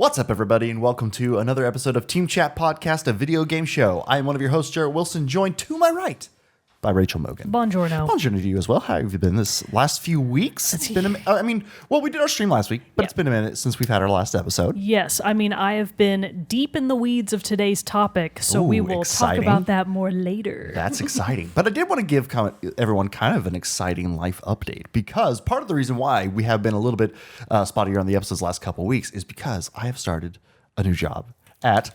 What's up, everybody, and welcome to another episode of Team Chat Podcast, a video game show. I am one of your hosts, Jarrett Wilson, joined to my right by Rachel Mogan. Buongiorno. Buongiorno to you as well. How have you been this last few weeks? It's been, we did our stream last week, but It's been a minute since we've had our last episode. Yes, I have been deep in the weeds of today's topic, so we will talk about that more later. That's exciting. But I did want to give everyone kind of an exciting life update, because part of the reason why we have been a little bit spottier on the episodes the last couple of weeks is because I have started a new job at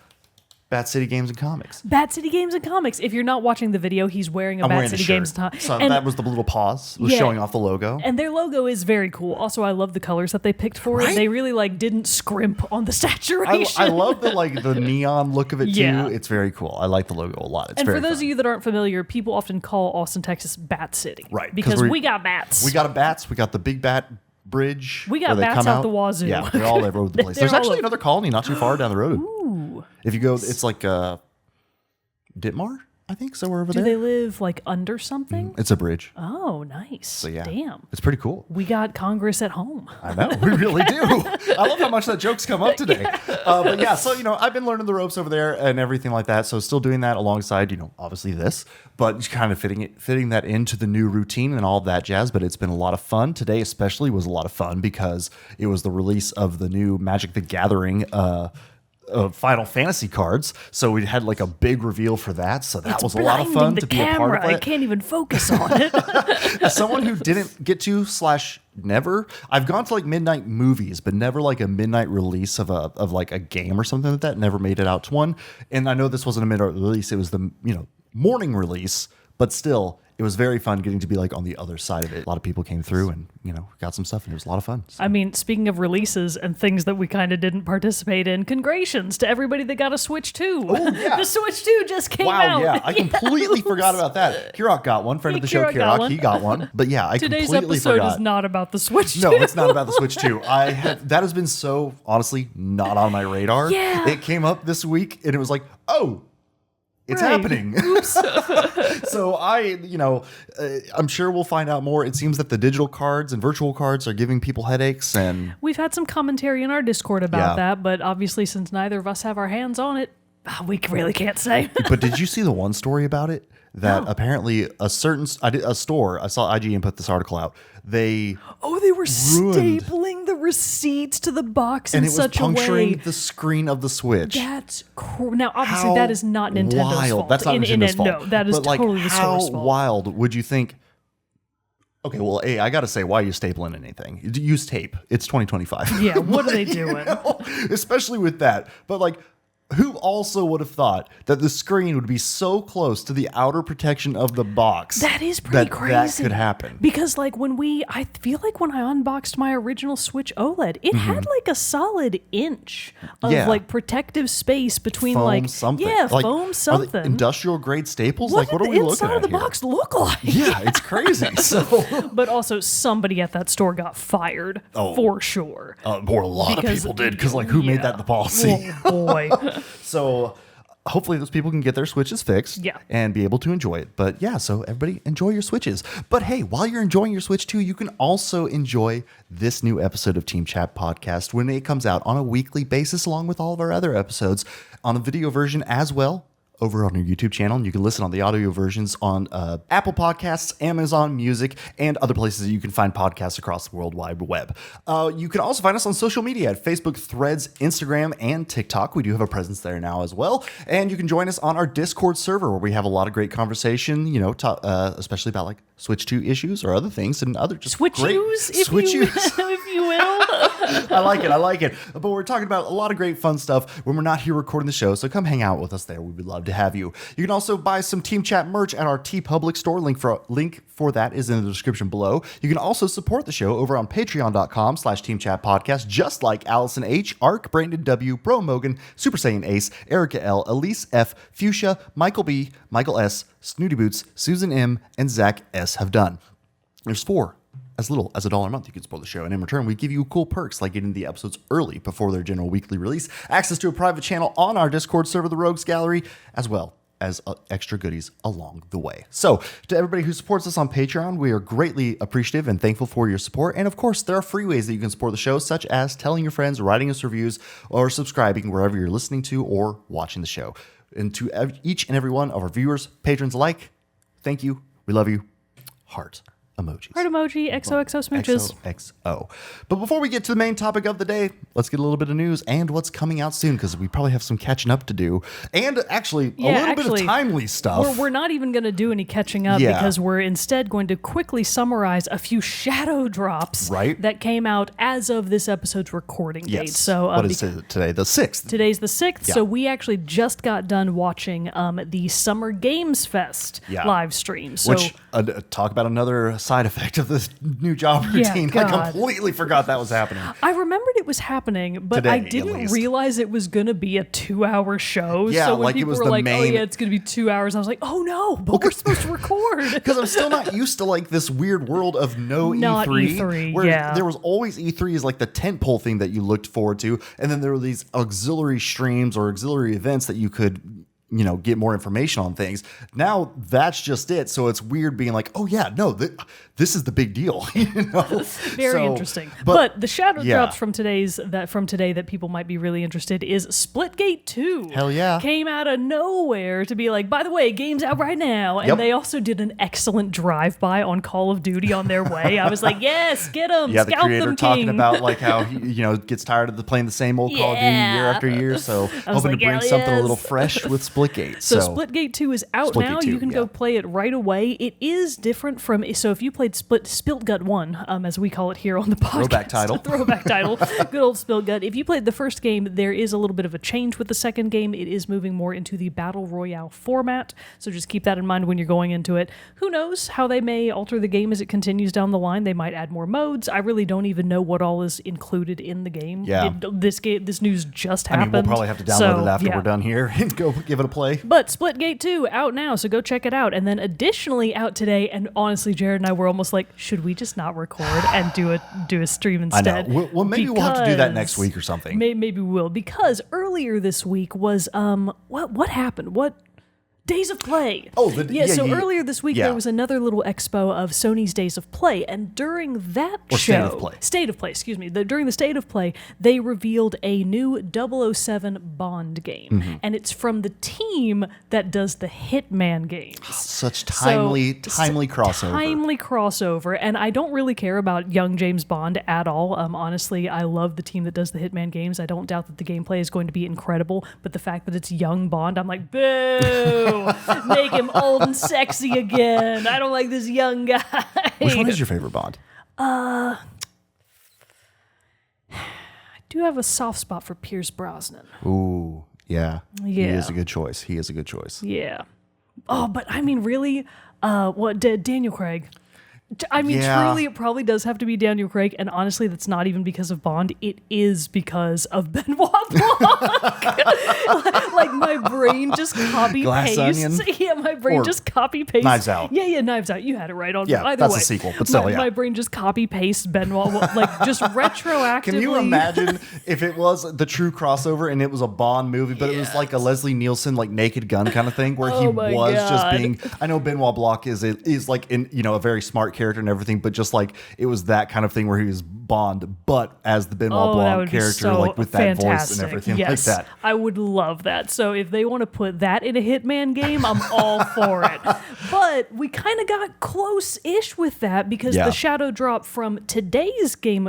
Bat City Games and Comics. Bat City Games and Comics. If you're not watching the video, he's wearing a Bat City Games and Comics. So that was the little pause, showing off the logo. And their logo is very cool. Also, I love the colors that they picked for it. They really didn't scrimp on the saturation. I love the neon look of it too. Yeah. It's very cool. I like the logo a lot. It's and for those of you that aren't familiar, people often call Austin, Texas Bat City. Right. Because we got bats. We got bats. We got the big bat bridge. We got bats out the wazoo. Yeah, they're all over the place. There's actually another colony not too far down the road. Ooh. If you go, it's like Ditmar, I think, somewhere over there. Do they live like under something? It's a bridge. Oh, nice. So yeah, damn. It's pretty cool. We got Congress at home. I know, we really do. I love how much that joke's come up today. But yeah, so, I've been learning the ropes over there and everything like that. So still doing that alongside, obviously this, but kind of fitting that into the new routine and all of that jazz. But it's been a lot of fun. Today especially was a lot of fun because it was the release of the new Magic the Gathering Final Fantasy cards, so we had like a big reveal for that. So that was a lot of fun to be a part of it. I can't even focus on it. As someone who didn't get to / never, I've gone to like midnight movies, but never like a midnight release of like a game or something like that. Never made it out to one. And I know this wasn't a midnight release; it was the morning release, but still. It was very fun getting to be like on the other side of it. A lot of people came through and, got some stuff, and it was a lot of fun. So. Speaking of releases and things that we kind of didn't participate in, congratulations to everybody that got a Switch 2. Oh, yeah. The Switch 2 just came out. Wow, yeah. I completely forgot about that. Kirok got one. Friend of the show, Kirok, he got one. But yeah, I completely forgot. Today's episode is not about the Switch 2. No, it's not about the Switch 2. That has been so, honestly, not on my radar. Yeah. It came up this week, and it was like, oh, it's happening. Oops. So I'm sure we'll find out more. It seems that the digital cards and virtual cards are giving people headaches, and we've had some commentary in our Discord about that, but obviously since neither of us have our hands on it, we really can't say. But did you see the one story about it? That apparently a store, I saw IGN put this article out. They were stapling the receipts to the box in such a way. And it was puncturing the screen of the Switch. That's now obviously that is not Nintendo's fault. That's not Nintendo's fault. No, that is totally the store's fault. How wild would you think? Okay, well, I got to say, why are you stapling anything? Use tape. It's 2025. Yeah, what are they doing? Especially with that. But who also would have thought that the screen would be so close to the outer protection of the box? That is pretty crazy. That could happen. Because I feel like when I unboxed my original Switch OLED, it had like a solid inch of protective space between foam something. Yeah, foam something. Industrial grade staples? What are we looking at? What the inside of the box look like? Yeah, it's crazy. So, but also somebody at that store got fired for sure. Or a lot of people did because who made that the policy? Oh boy. So hopefully those people can get their Switches fixed and be able to enjoy it. But yeah, so everybody enjoy your Switches. But hey, while you're enjoying your Switch too, you can also enjoy this new episode of Team Chat Podcast when it comes out on a weekly basis, along with all of our other episodes on a video version as well. Over on our YouTube channel, and you can listen on the audio versions on Apple Podcasts, Amazon Music, and other places that you can find podcasts across the World Wide Web. You can also find us on social media at Facebook, Threads, Instagram, and TikTok. We do have a presence there now as well. And you can join us on our Discord server where we have a lot of great conversation, especially about Switch 2 issues or other things and other just Switch great if you will. I like it. But we're talking about a lot of great fun stuff when we're not here recording the show. So come hang out with us there. We would love to have you. You can also buy some Team Chat merch at our TeePublic store. Link for that is in the description below. You can also support the show over on patreon.com/Team Chat Podcast, just like Allison H, Ark, Brandon W, Bro Mogan, Super Saiyan Ace, Erica L, Elise F, Fuchsia, Michael B, Michael S, Snooty Boots, Susan M, and Zach S have done. There's 4. As little as $1 a month, you can support the show. And in return, we give you cool perks like getting the episodes early before their general weekly release, access to a private channel on our Discord server, the Rogues Gallery, as well as extra goodies along the way. So to everybody who supports us on Patreon, we are greatly appreciative and thankful for your support. And of course, there are free ways that you can support the show, such as telling your friends, writing us reviews, or subscribing wherever you're listening to or watching the show. And to each and every one of our viewers, patrons alike, thank you. We love you. Heart emojis. Heart emoji, XOXO smooches. XOXO. But before we get to the main topic of the day, let's get a little bit of news and what's coming out soon, because we probably have some catching up to do. And actually, a little bit of timely stuff. We're not even going to do any catching up because we're instead going to quickly summarize a few shadow drops that came out as of this episode's recording date. So, what is it today? The 6th. Today's the 6th. Yeah. So we actually just got done watching the Summer Games Fest live stream. So, which, talk about another side effect of this new job routine. I completely forgot that was happening. I remembered it was happening, but today, I didn't realize it was going to be a 2-hour show. Yeah, so when like people were like, oh yeah, it's going to be 2 hours, I was like, oh no, but we're supposed to record. Because I'm still not used to like this weird world of not E3. Where there was always E3 is like the tentpole thing that you looked forward to. And then there were these auxiliary streams or auxiliary events that you could get more information on things. Now that's just it. So it's weird being like, oh yeah, no, this is the big deal. Very interesting. But the shadow drops from today that people might be really interested is Splitgate 2. Hell yeah. Came out of nowhere to be like, by the way, game's out right now. And they also did an excellent drive-by on Call of Duty on their way. I was like, yes, get them. Yeah, Scout the creator them, talking King. About like how he gets tired of playing the same old Call of Duty year after year. So hoping to bring something a little fresh with Splitgate. So Splitgate 2 is out now. You can go play it right away. It is different from... So if you played Spiltgut 1, as we call it here on the podcast. Throwback title. Good old Spiltgut. If you played the first game, there is a little bit of a change with the second game. It is moving more into the Battle Royale format. So just keep that in mind when you're going into it. Who knows how they may alter the game as it continues down the line. They might add more modes. I really don't even know what all is included in the game. Yeah. This news just happened. We'll probably have to download it after we're done here and go give it a play. But Splitgate 2 out now, so go check it out. And then additionally out today, and honestly, Jared and I were almost like, should we just not record and do a stream instead? I know. Well, maybe we'll have to do that next week or something. Maybe we will, because earlier this week was what happened? What? Days of Play. Earlier this week there was another little expo of Sony's Days of Play, and during that State of Play, excuse me. During the State of Play, they revealed a new 007 Bond game, and it's from the team that does the Hitman games. Such timely crossover. Timely crossover, and I don't really care about young James Bond at all. Honestly, I love the team that does the Hitman games. I don't doubt that the gameplay is going to be incredible, but the fact that it's young Bond, I'm like, boo! Make him old and sexy again. I don't like this young guy. Which one is your favorite Bond? I do have a soft spot for Pierce Brosnan. Ooh, yeah. He is a good choice. Yeah. Oh, but I mean, really? Daniel Craig. I mean, truly, it probably does have to be Daniel Craig, and honestly, that's not even because of Bond. It is because of Benoit Blanc. Like, my brain just copy-pastes. Yeah, my brain just copy-pastes. Knives Out. Yeah, Knives Out. You had it right on. Yeah, either that's way. a sequel, but still, my brain just copy-pastes Benoit, like, just retroactively. Can you imagine if it was the true crossover and it was a Bond movie, but it was like a Leslie Nielsen, like, Naked Gun kind of thing, where he was just being... I know Benoit Blanc is like, a very smart character and everything, but just like it was that kind of thing where he was Bond, but as the Benoit Blanc character, like with that voice and everything like that. I would love that. So if they want to put that in a Hitman game, I'm all for it. But we kind of got close-ish with that because the shadow drop from today's game,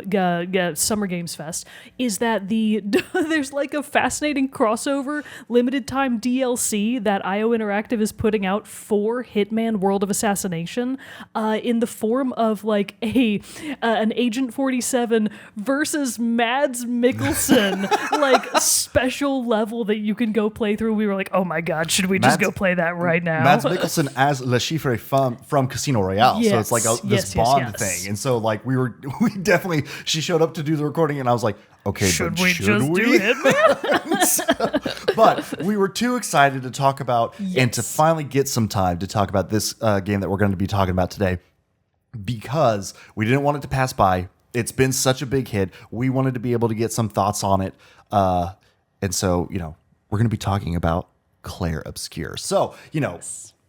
Summer Games Fest, is that there's like a fascinating crossover limited time DLC that IO Interactive is putting out for Hitman World of Assassination in the form of like an Agent 47 versus Mads Mikkelsen like special level that you can go play through. We were like, oh my god, should we just go play that right now? Mads Mikkelsen as Le Chiffre from Casino Royale. So it's like this Bond thing. And so like she showed up to do the recording and I was like, okay, should we do Hitman? But we were too excited to talk about and to finally get some time to talk about this game that we're going to be talking about today, because we didn't want it to pass by. It's been such a big hit. We wanted to be able to get some thoughts on it. And so, we're going to be talking about Clair Obscur. So,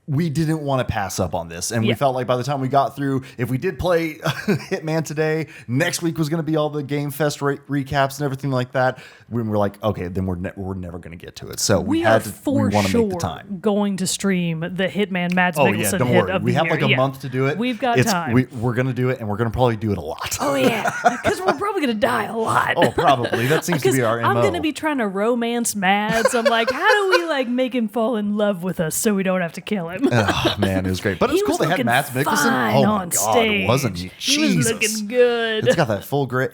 we didn't want to pass up on this. And we felt like by the time we got through, if we did play Hitman today, next week was going to be all the Game Fest recaps and everything like that. We were like, okay, then we're never going to get to it. So we want to make the time. Going to stream the Hitman Mads Mikkelsen don't hit worry. of We the have year. like a month to do it. We've got time. We're going to do it, and we're going to probably do it a lot. Oh, yeah. Because we're probably going to die a lot. Oh, probably. That seems to be our MO. I'm going to be trying to romance Mads. I'm like, how do we make him fall in love with us so we don't have to kill him? Oh, man, it was great. But it was cool. They had Mads Mikkelsen. Oh, my God. Stage. Wasn't he? He was looking good. It's got that full gray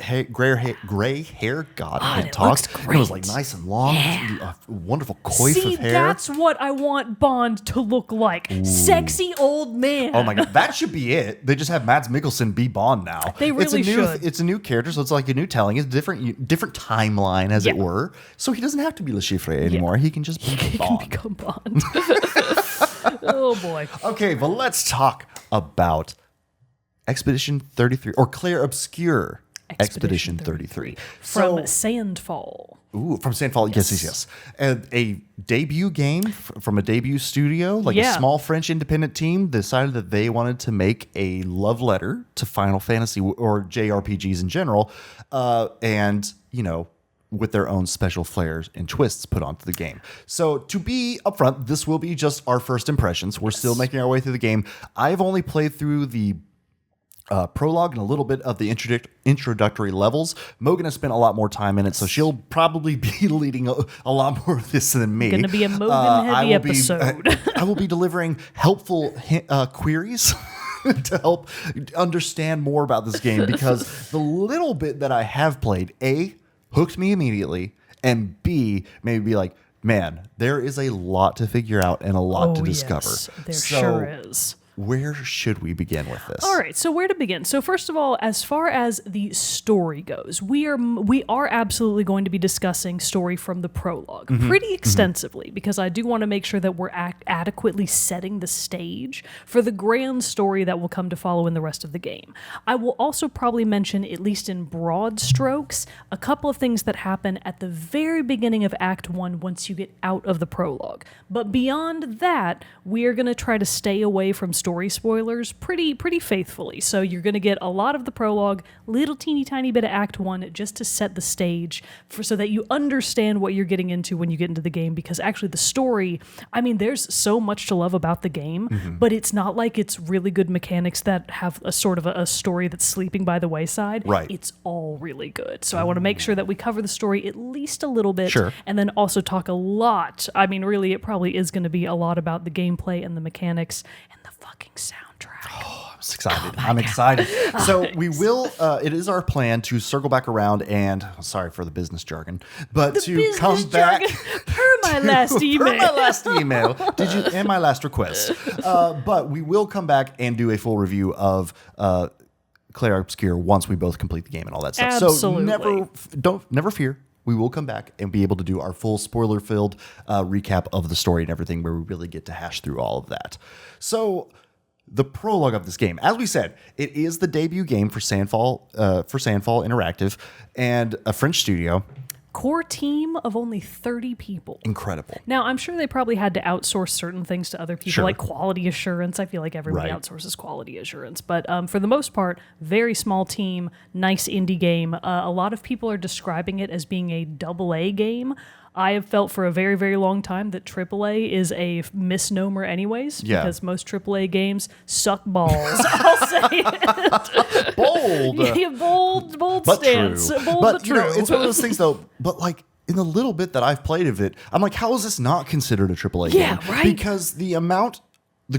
hair. God, I can't talk. Looks great. It was like nice and long. A wonderful coif of hair. That's what I want Bond to look like. Ooh. Sexy old man. Oh my God, that should be it. They just have Mads Mikkelsen be Bond now. They really should. It's a new character, so it's like a new telling. It's different timeline, as it were. So he doesn't have to be Le Chiffre anymore. He can just be Bond. He can become Bond. Oh boy. Okay, but let's talk about Expedition 33 or Clair Obscur. Expedition 33 from Sandfall. Ooh, from Sandfall, yes. And a debut game from a debut studio, like a small French independent team, decided that they wanted to make a love letter to Final Fantasy or JRPGs in general, and with their own special flares and twists put onto the game. So to be upfront, this will be just our first impressions. We're still making our way through the game. I've only played through the prologue and a little bit of the introductory levels. Mogan has spent a lot more time in it, so she'll probably be leading a lot more of this than me. Going to be a Mogan-heavy episode. I will be delivering helpful queries to help understand more about this game, because the little bit that I have played, A, hooked me immediately, and B, maybe be like, man, there is a lot to figure out and a lot to discover. Yes, there sure is. Where should we begin with this? All right, so where to begin? So first of all, as far as the story goes, we are absolutely going to be discussing story from the prologue pretty extensively, because I do want to make sure that we're adequately setting the stage for the grand story that will come to follow in the rest of the game. I will also probably mention, at least in broad strokes, a couple of things that happen at the very beginning of Act 1 once you get out of the prologue. But beyond that, we are going to try to stay away from story spoilers pretty faithfully. So you're going to get a lot of the prologue, little teeny tiny bit of Act 1 just to set the stage so that you understand what you're getting into when you get into the game, because actually the story, I mean, there's so much to love about the game, but it's not like it's really good mechanics that have a sort of a story that's sleeping by the wayside. Right. It's all really good. So I want to make sure that we cover the story at least a little bit, and then also talk a lot. I mean, really, it probably is going to be a lot about the gameplay and the mechanics and the fucking soundtrack. Oh, I'm excited. I'm excited. So we will, it is our plan to circle back around and, sorry for the business jargon, but to come back. Per my last email. And my last request. But we will come back and do a full review of Clair Obscur once we both complete the game and all that stuff. Absolutely. So never fear. We will come back and be able to do our full spoiler-filled recap of the story and everything, where we really get to hash through all of that. So the prologue of this game, as we said, it is the debut game for Sandfall Interactive and a French studio. Core team of only 30 people. Incredible. Now, I'm sure they probably had to outsource certain things to other people, like quality assurance. I feel like everybody outsources quality assurance. But for the most part, very small team, nice indie game. A lot of people are describing it as being a AA game. I have felt for a very, very long time that AAA is a misnomer anyways, because most AAA games suck balls. I'll say it. Bold. Bold but stance. True. Bold but but true. It's one of those things, though, but like, in the little bit that I've played of it, I'm like, how is this not considered a AAA game? Yeah, right. Because the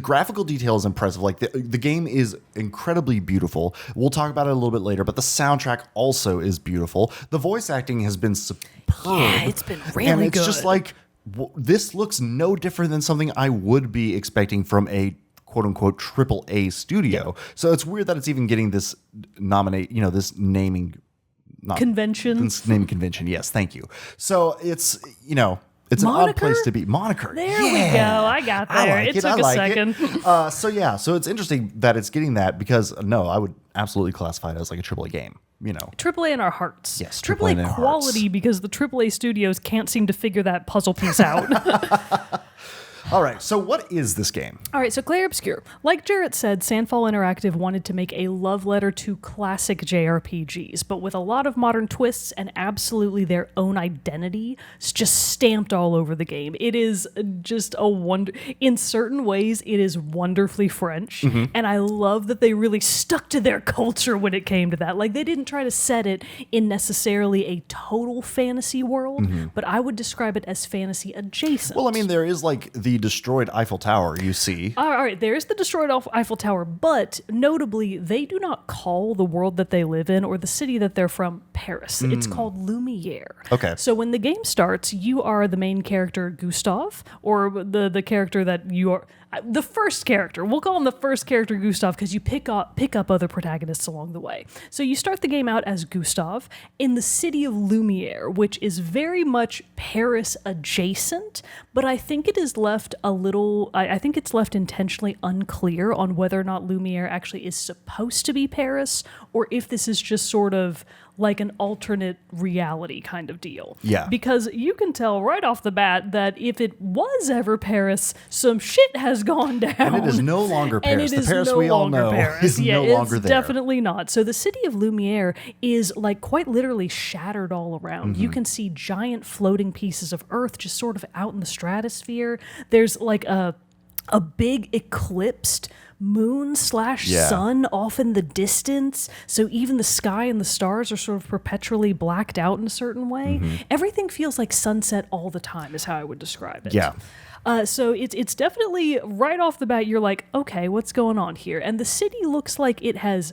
graphical detail is impressive. Like the game is incredibly beautiful. We'll talk about it a little bit later, but the soundtrack also is beautiful. The voice acting has been superb. Yeah, it's been really good. And it's just like, this looks no different than something I would be expecting from a quote unquote AAA studio. So it's weird that it's even getting this this naming convention. This naming convention. Yes. Thank you. So it's, it's Moniker? an odd place to be. Moniker. There we go. I got there. It took a second. So it's interesting that it's getting that, because I would absolutely classify it as like a AAA game. AAA in our hearts. Yes, AAA in our quality, hearts. because the AAA studios can't seem to figure that puzzle piece out. All right, so what is this game? All right, so Clair Obscur. Like Jarrett said, Sandfall Interactive wanted to make a love letter to classic JRPGs, but with a lot of modern twists and absolutely their own identity just stamped all over the game. It is just a wonder. In certain ways, it is wonderfully French, and I love that they really stuck to their culture when it came to that. Like, they didn't try to set it in necessarily a total fantasy world, but I would describe it as fantasy adjacent. Well, I mean, there is like the destroyed Eiffel Tower you see. All right, there's the destroyed Eiffel Tower, but notably, they do not call the world that they live in or the city that they're from Paris. It's called Lumiere. Okay. So when the game starts, you are the main character, Gustave, or the character that you are... The first character. We'll call him the first character, Gustave, because you pick up other protagonists along the way. So you start the game out as Gustave in the city of Lumiere, which is very much Paris adjacent, but I think it is left a little... I think it's left intentionally unclear on whether or not Lumiere actually is supposed to be Paris, or if this is just sort of like an alternate reality kind of deal. Yeah. Because you can tell right off the bat that if it was ever Paris, some shit has gone down. And it is no longer Paris. And it the is Paris no we all longer know Paris. is no longer it's there. Definitely not. So the city of Lumiere is like quite literally shattered all around. You can see giant floating pieces of earth just sort of out in the stratosphere. There's like a big eclipsed moon/sun off in the distance, so even the sky and the stars are sort of perpetually blacked out in a certain way. Everything feels like sunset all the time is how I would describe it. Yeah. So it's definitely right off the bat, you're like, okay, what's going on here? And the city looks like it has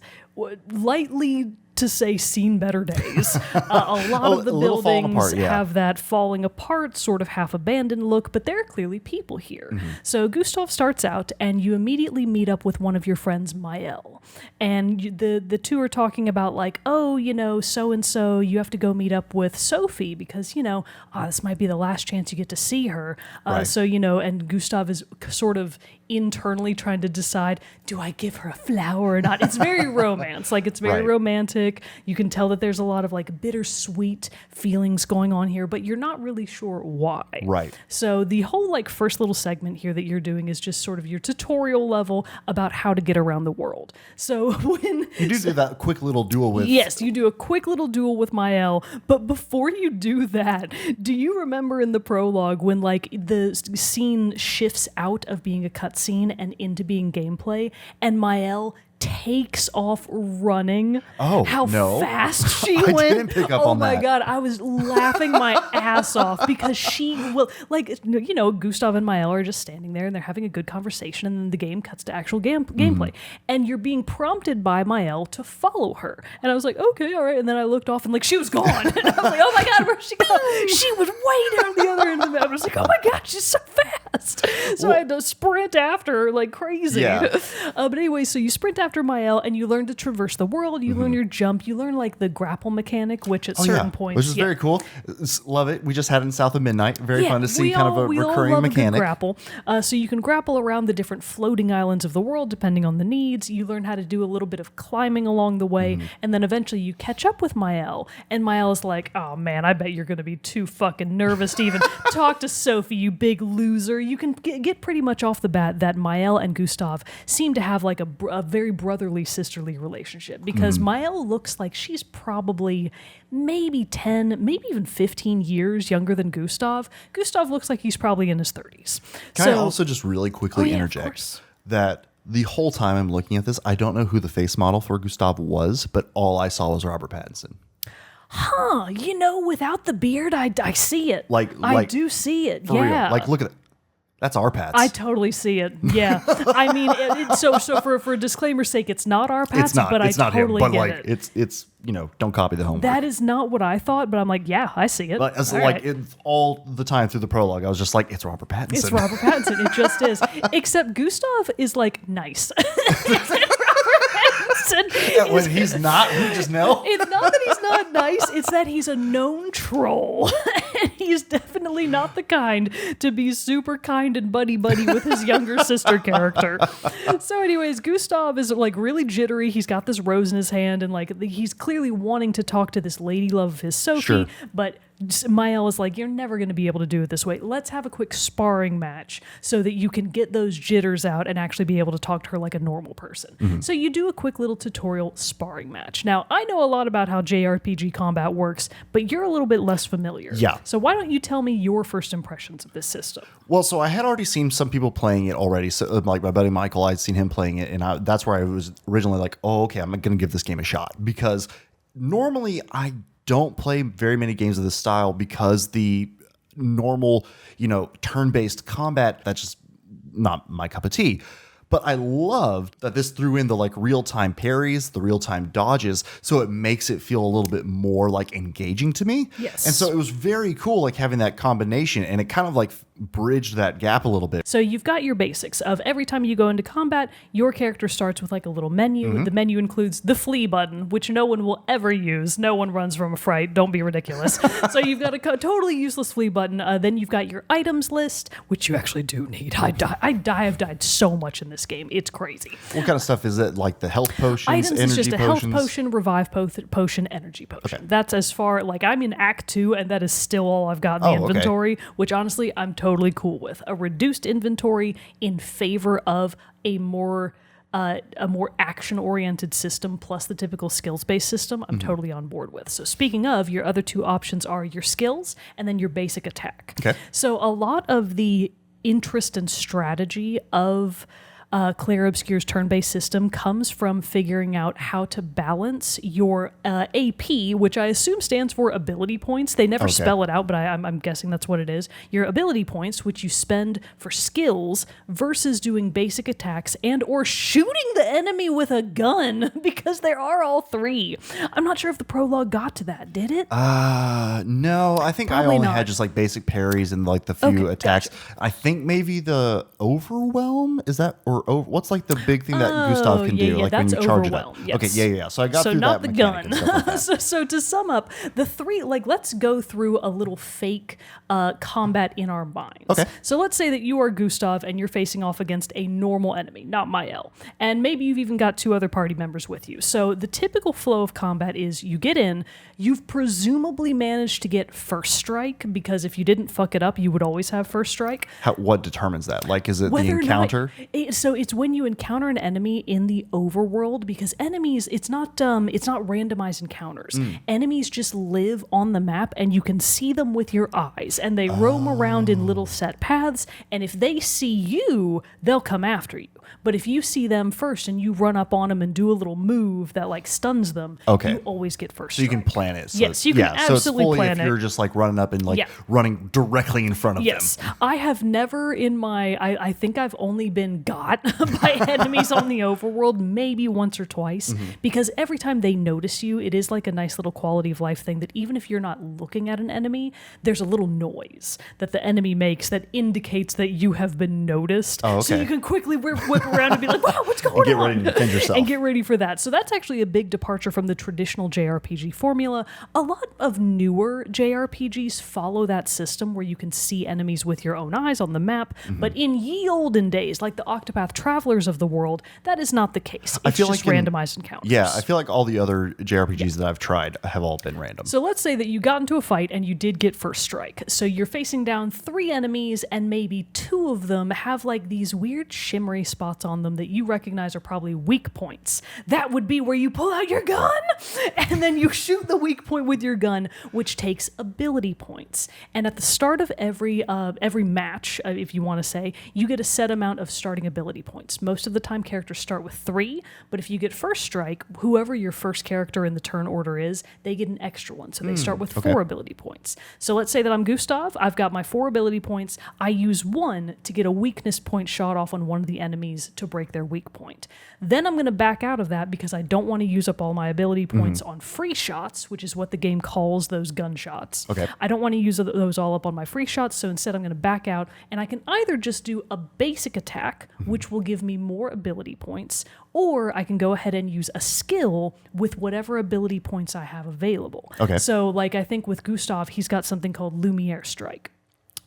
lightly to say seen better days. A lot of the buildings have that falling apart, sort of half abandoned look, but there are clearly people here. So Gustave starts out and you immediately meet up with one of your friends, Maëlle. And the two are talking about like, oh, you know, so-and-so, you have to go meet up with Sophie because, you know, this might be the last chance you get to see her. So, you know, and Gustave is sort of internally trying to decide, do I give her a flower or not? It's very romance. Like, it's very romantic. You can tell that there's a lot of like bittersweet feelings going on here, but you're not really sure why. Right. So the whole like first little segment here that you're doing is just sort of your tutorial level about how to get around the world. So when you do that quick little duel with... Yes, you do a quick little duel with Maëlle, but before you do that, do you remember in the prologue when like the scene shifts out of being a cutscene and into being gameplay, and Maëlle takes off running? Oh, how no. fast she I went. didn't pick up on that. Oh my God, I was laughing my ass off because she will, like, you know, Gustave and Maëlle are just standing there and they're having a good conversation, and then the game cuts to actual gameplay. And you're being prompted by Maëlle to follow her. And I was like, okay, all right. And then I looked off and like, she was gone. And I was like, oh my God, where'd she go? She was way down the other end of the map. I was like, oh my God, she's so fast. So I had to sprint after her like crazy. Yeah. But anyway, so you sprint after Maëlle and you learn to traverse the world. You learn your jump. You learn like the grapple mechanic, which at certain points, which is very cool. Love it. We just had it in South of Midnight. Very fun to see kind of a recurring mechanic. A good grapple. So you can grapple around the different floating islands of the world depending on the needs. You learn how to do a little bit of climbing along the way, and then eventually you catch up with Maëlle, and Maëlle's like, oh man, I bet you're going to be too fucking nervous to even talk to Sophie, you big loser. You can get pretty much off the bat that Maëlle and Gustave seem to have like a very brotherly, sisterly relationship, because Maëlle looks like she's probably maybe 10, maybe even 15 years younger than Gustave. Gustave looks like he's probably in his 30s. Can I also just really quickly interject that the whole time I'm looking at this, I don't know who the face model for Gustave was, but all I saw was Robert Pattinson. Huh, you know, without the beard, I see it. I do see it, yeah. Real. Like, look at it. That's our Pats. I totally see it. Yeah. I mean, so for disclaimer's sake, it's not our Pats, but I totally him, but get like, it. It's you know, don't copy the homework. That is not what I thought, but I'm like, yeah, I see it. All the time through the prologue, I was just like, it's Robert Pattinson. It's Robert Pattinson. It just is. Except Gustave is like nice. Yeah, when he's not, we just know. It's not that he's not nice. It's that he's a known troll. And he's definitely not the kind to be super kind and buddy-buddy with his younger sister character. So anyways, Gustav is like really jittery. He's got this rose in his hand, and like he's clearly wanting to talk to this lady love of his Sophie, but Mael is like, you're never going to be able to do it this way. Let's have a quick sparring match so that you can get those jitters out and actually be able to talk to her like a normal person. So you do a quick little tutorial sparring match. Now, I know a lot about how JRPG combat works, but you're a little bit less familiar. Yeah. So why don't you tell me your first impressions of this system? Well, so I had already seen some people playing it already. So like my buddy Michael, I'd seen him playing it, and that's where I was originally like, oh, okay, I'm going to give this game a shot, because normally I don't play very many games of this style, because the normal, turn-based combat, that's just not my cup of tea. But I loved that this threw in the like real-time parries, the real-time dodges, so it makes it feel a little bit more like engaging to me. Yes. And so it was very cool, like having that combination, and it kind of like bridged that gap a little bit. So you've got your basics of every time you go into combat, your character starts with like a little menu. The menu includes the flee button, which no one will ever use. No one runs from a fright. Don't be ridiculous. So you've got a totally useless flee button. Then you've got your items list, which you actually do need. I've died so much in this game. It's crazy. What kind of stuff is it? Like the health potions, items energy is just a potions? health potion, revive potion, energy potion. Okay. That's as far, like I'm in Act 2, and that is still all I've got in the inventory, which honestly I'm totally cool with. A reduced inventory in favor of a more action-oriented system plus the typical skills-based system, I'm totally on board with. So speaking of, your other two options are your skills and then your basic attack. Okay. So a lot of the interest and strategy of Clair Obscur's turn-based system comes from figuring out how to balance your AP, which I assume stands for ability points. They never spell it out, but I'm guessing that's what it is. Your ability points, which you spend for skills, versus doing basic attacks and or shooting the enemy with a gun, because there are all three. I'm not sure if the prologue got to that. Did it? No, I think Probably I only not. had just like basic parries and like the few attacks. Gotcha. I think maybe the overwhelm, is that, or what's like the big thing that Gustav can do, like when you charge it up? Yes. Okay, yeah. So I got through not that the mechanic gun. and stuff like that. So to sum up, the three, like let's go through a little fake combat in our minds. Okay. So let's say that you are Gustav and you're facing off against a normal enemy, not Mael. And maybe you've even got two other party members with you. So the typical flow of combat is you get in, you've presumably managed to get first strike, because if you didn't fuck it up, you would always have first strike. What determines that? Like, is it Whether the or not- encounter? So it's when you encounter an enemy in the overworld, because enemies, it's not randomized encounters. Enemies just live on the map, and you can see them with your eyes, and they roam around in little set paths, and if they see you, they'll come after you. But if you see them first and you run up on them and do a little move that like stuns them, you always get first So you can strike. plan it. So Yes, you can absolutely so it's fully plan if you're it. just like running up and like running directly in front of them. I have never in my, I think I've only been got by enemies on the overworld maybe once or twice, because every time they notice you, it is like a nice little quality of life thing that even if you're not looking at an enemy, there's a little noise that the enemy makes that indicates that you have been noticed. Oh, okay. So you can quickly whip around and be like, wow, what's going on? Get ready to defend yourself. And get ready for that. So that's actually a big departure from the traditional JRPG formula. A lot of newer JRPGs follow that system where you can see enemies with your own eyes on the map. But in ye olden days, like the Octopath Travelers of the world, that is not the case. It's just randomized encounters. Yeah, I feel like all the other JRPGs that I've tried have all been random. So let's say that you got into a fight and you did get first strike. So you're facing down 3 enemies, and maybe 2 of them have like these weird shimmery spots on them that you recognize are probably weak points. That would be where you pull out your gun and then you shoot the weak point with your gun, which takes ability points. And at the start of every match, if you want to say, you get a set amount of starting ability points. Most of the time characters start with 3, but if you get first strike, whoever your first character in the turn order is, they get an extra one. So they start with 4 ability points. So let's say that I'm Gustav. I've got my 4 ability points. I use 1 to get a weakness point shot off on one of the enemies to break their weak point. Then I'm going to back out of that because I don't want to use up all my ability points on free shots, which is what the game calls those gunshots. Okay. I don't want to use those all up on my free shots, so instead I'm going to back out, and I can either just do a basic attack, which which will give me more ability points, or I can go ahead and use a skill with whatever ability points I have available. Okay. So like I think with Gustav, he's got something called Lumiere Strike.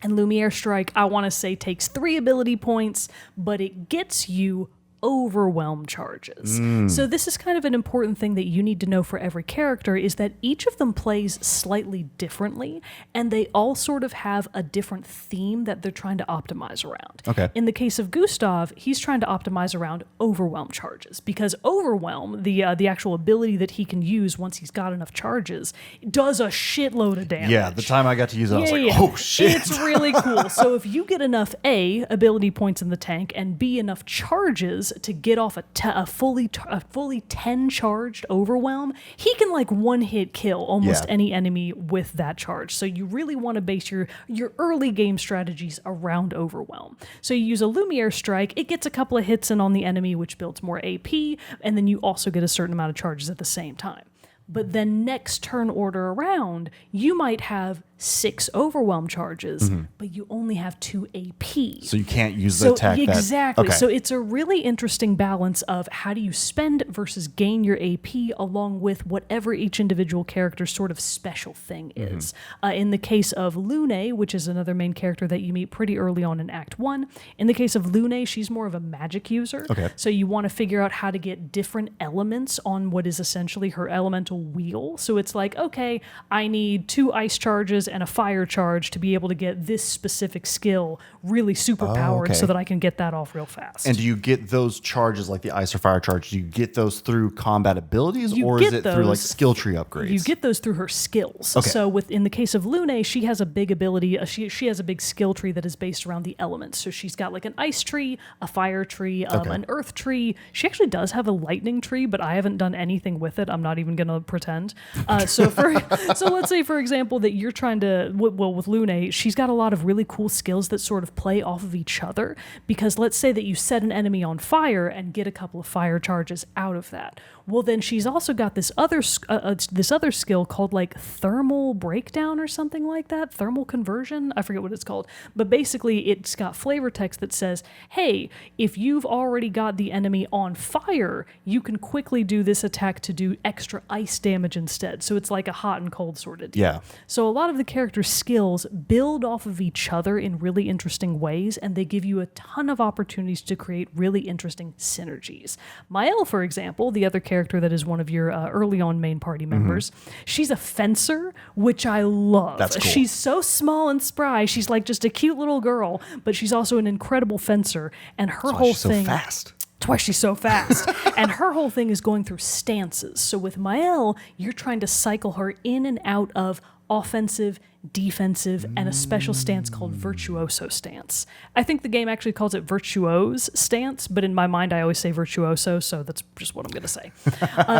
And Lumiere Strike, I want to say, takes 3 ability points, but it gets you overwhelm charges. So this is kind of an important thing that you need to know for every character, is that each of them plays slightly differently, and they all sort of have a different theme that they're trying to optimize around. Okay. In the case of Gustav, he's trying to optimize around overwhelm charges, because overwhelm, the actual ability that he can use once he's got enough charges, does a shitload of damage. Yeah, the time I got to use it, I was like, oh shit. It's really cool. So if you get enough A, ability points in the tank, and B, enough charges to get off a fully 10 charged overwhelm, he can like one hit kill almost any enemy with that charge. So you really want to base your early game strategies around overwhelm. So you use a Lumiere Strike, it gets a couple of hits in on the enemy, which builds more AP, and then you also get a certain amount of charges at the same time. But then next turn order around, you might have 6 overwhelm charges, but you only have 2 AP. So you can't use the attack. Exactly. Okay. So it's a really interesting balance of how do you spend versus gain your AP, along with whatever each individual character's sort of special thing is. In the case of Lune, which is another main character that you meet pretty early on in Act 1, in the case of Lune, she's more of a magic user. Okay. So you want to figure out how to get different elements on what is essentially her elemental wheel. So it's like, okay, I need 2 ice charges and a fire charge to be able to get this specific skill really super powered so that I can get that off real fast. And do you get those charges, like the ice or fire charge, do you get those through combat abilities, or is it through like skill tree upgrades? You get those through her skills. Okay. So in the case of Lune, she has a big ability, she has a big skill tree that is based around the elements. So she's got like an ice tree, a fire tree, an earth tree. She actually does have a lightning tree, but I haven't done anything with it. I'm not even going to pretend. So let's say, for example, that you're trying to, with Lune, she's got a lot of really cool skills that sort of play off of each other, because let's say that you set an enemy on fire and get a couple of fire charges out of that. Well, then she's also got this other skill called like thermal breakdown or something like that, thermal conversion. I forget what it's called, but basically it's got flavor text that says, hey, if you've already got the enemy on fire, you can quickly do this attack to do extra ice damage instead. So it's like a hot and cold sort of deal. Yeah. So a lot of the characters' skills build off of each other in really interesting ways, and they give you a ton of opportunities to create really interesting synergies. Mael, for example, the other character that is one of your early on main party members, she's a fencer, which I love. That's cool. She's so small and spry. She's like just a cute little girl, but she's also an incredible fencer, and her whole thing. So fast. That's why she's so fast. And her whole thing is going through stances. So with Mael, you're trying to cycle her in and out of offensive, defensive, and a special stance called virtuoso stance. I think the game actually calls it virtuose stance, but in my mind I always say virtuoso, so that's just what I'm going to say.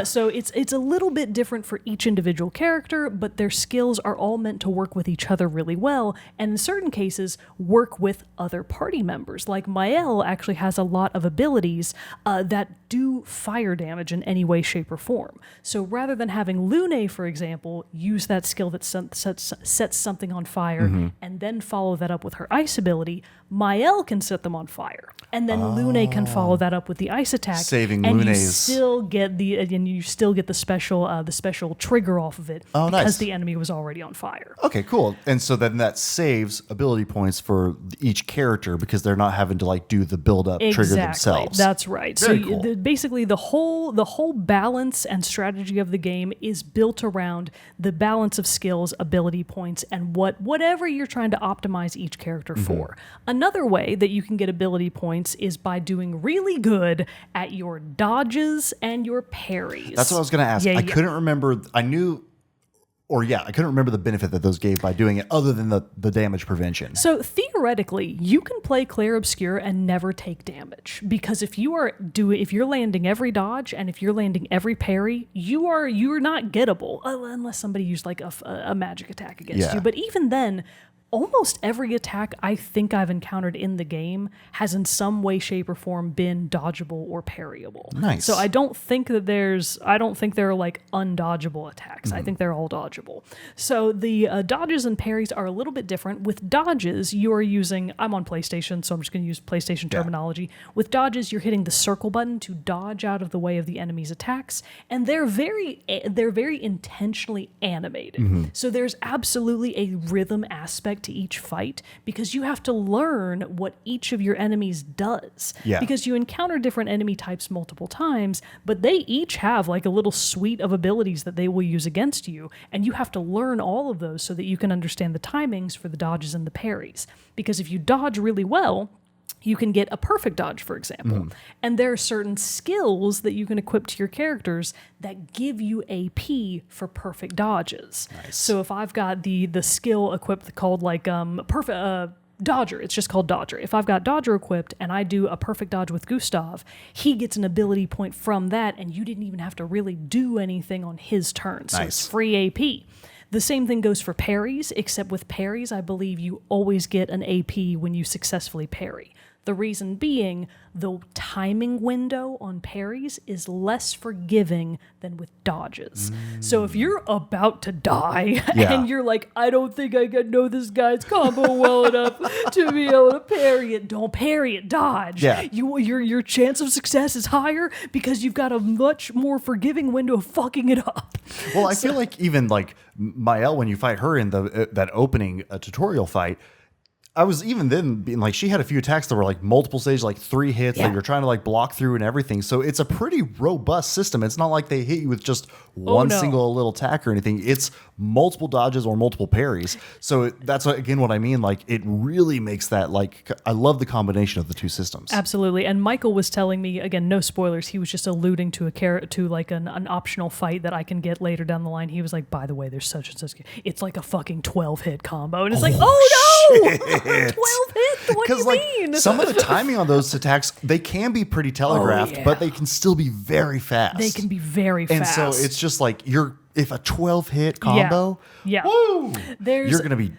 So it's a little bit different for each individual character, but their skills are all meant to work with each other really well, and in certain cases work with other party members. Like Mael actually has a lot of abilities that do fire damage in any way, shape, or form. So rather than having Lune, for example, use that skill that sets something on fire and then follow that up with her ice ability, Mael can set them on fire, and then Lune can follow that up with the ice attack, saving and Lune's. you still get the special trigger off of it because the enemy was already on fire. Okay, cool. And so then that saves ability points for each character because they're not having to like do the build up trigger themselves. That's right. Very so cool. Basically the whole balance and strategy of the game is built around the balance of skills, ability points, and whatever you're trying to optimize each character for. Another way that you can get ability points is by doing really good at your dodges and your parries. That's what I was going to ask. I couldn't remember. I couldn't remember the benefit that those gave by doing it other than the damage prevention. So theoretically, you can play Clair Obscur and never take damage, because if you're landing every dodge and if you're landing every parry, you're not gettable unless somebody used like a magic attack against you. But even then, almost every attack I think I've encountered in the game has in some way, shape, or form been dodgeable or parryable. Nice. So I don't think there are like undodgeable attacks. I think they're all dodgeable. So the dodges and parries are a little bit different. With dodges, you are using, I'm on PlayStation, so I'm just going to use PlayStation terminology. With dodges, you're hitting the circle button to dodge out of the way of the enemy's attacks, and they're very intentionally animated. So there's absolutely a rhythm aspect to each fight because you have to learn what each of your enemies does. Because you encounter different enemy types multiple times, but they each have like a little suite of abilities that they will use against you, and you have to learn all of those so that you can understand the timings for the dodges and the parries. Because if you dodge really well, you can get a perfect dodge, for example. And there are certain skills that you can equip to your characters that give you AP for perfect dodges. So if I've got the skill equipped called like perfect Dodger, it's just called Dodger. If I've got Dodger equipped and I do a perfect dodge with Gustav, he gets an ability point from that, and you didn't even have to really do anything on his turn. So it's free AP. The same thing goes for parries, except with parries, I believe you always get an AP when you successfully parry. The reason being, the timing window on parries is less forgiving than with dodges. So if you're about to die and you're like, I don't think I can know this guy's combo well enough to be able to parry it, don't parry it, dodge. Your chance of success is higher because you've got a much more forgiving window of fucking it up. Well, I feel like even like Mael, when you fight her in that opening tutorial fight, I was even then being like, she had a few attacks that were like multiple stages, like 3 hits that you're trying to like block through and everything. So it's a pretty robust system. It's not like they hit you with just one single little attack or anything. It's multiple dodges or multiple parries. So that's again what I mean. Like it really makes that like, I love the combination of the two systems. Absolutely. And Michael was telling me, again, no spoilers. He was just alluding to like an optional fight that I can get later down the line. He was like, by the way, there's such and such. It's like a fucking 12-hit combo. And it's like, oh no! 12 hits? What do you mean? Some of the timing on those attacks, they can be pretty telegraphed, but they can still be very fast. They can be very fast. And so it's just like if a 12-hit combo, woo, you're going to be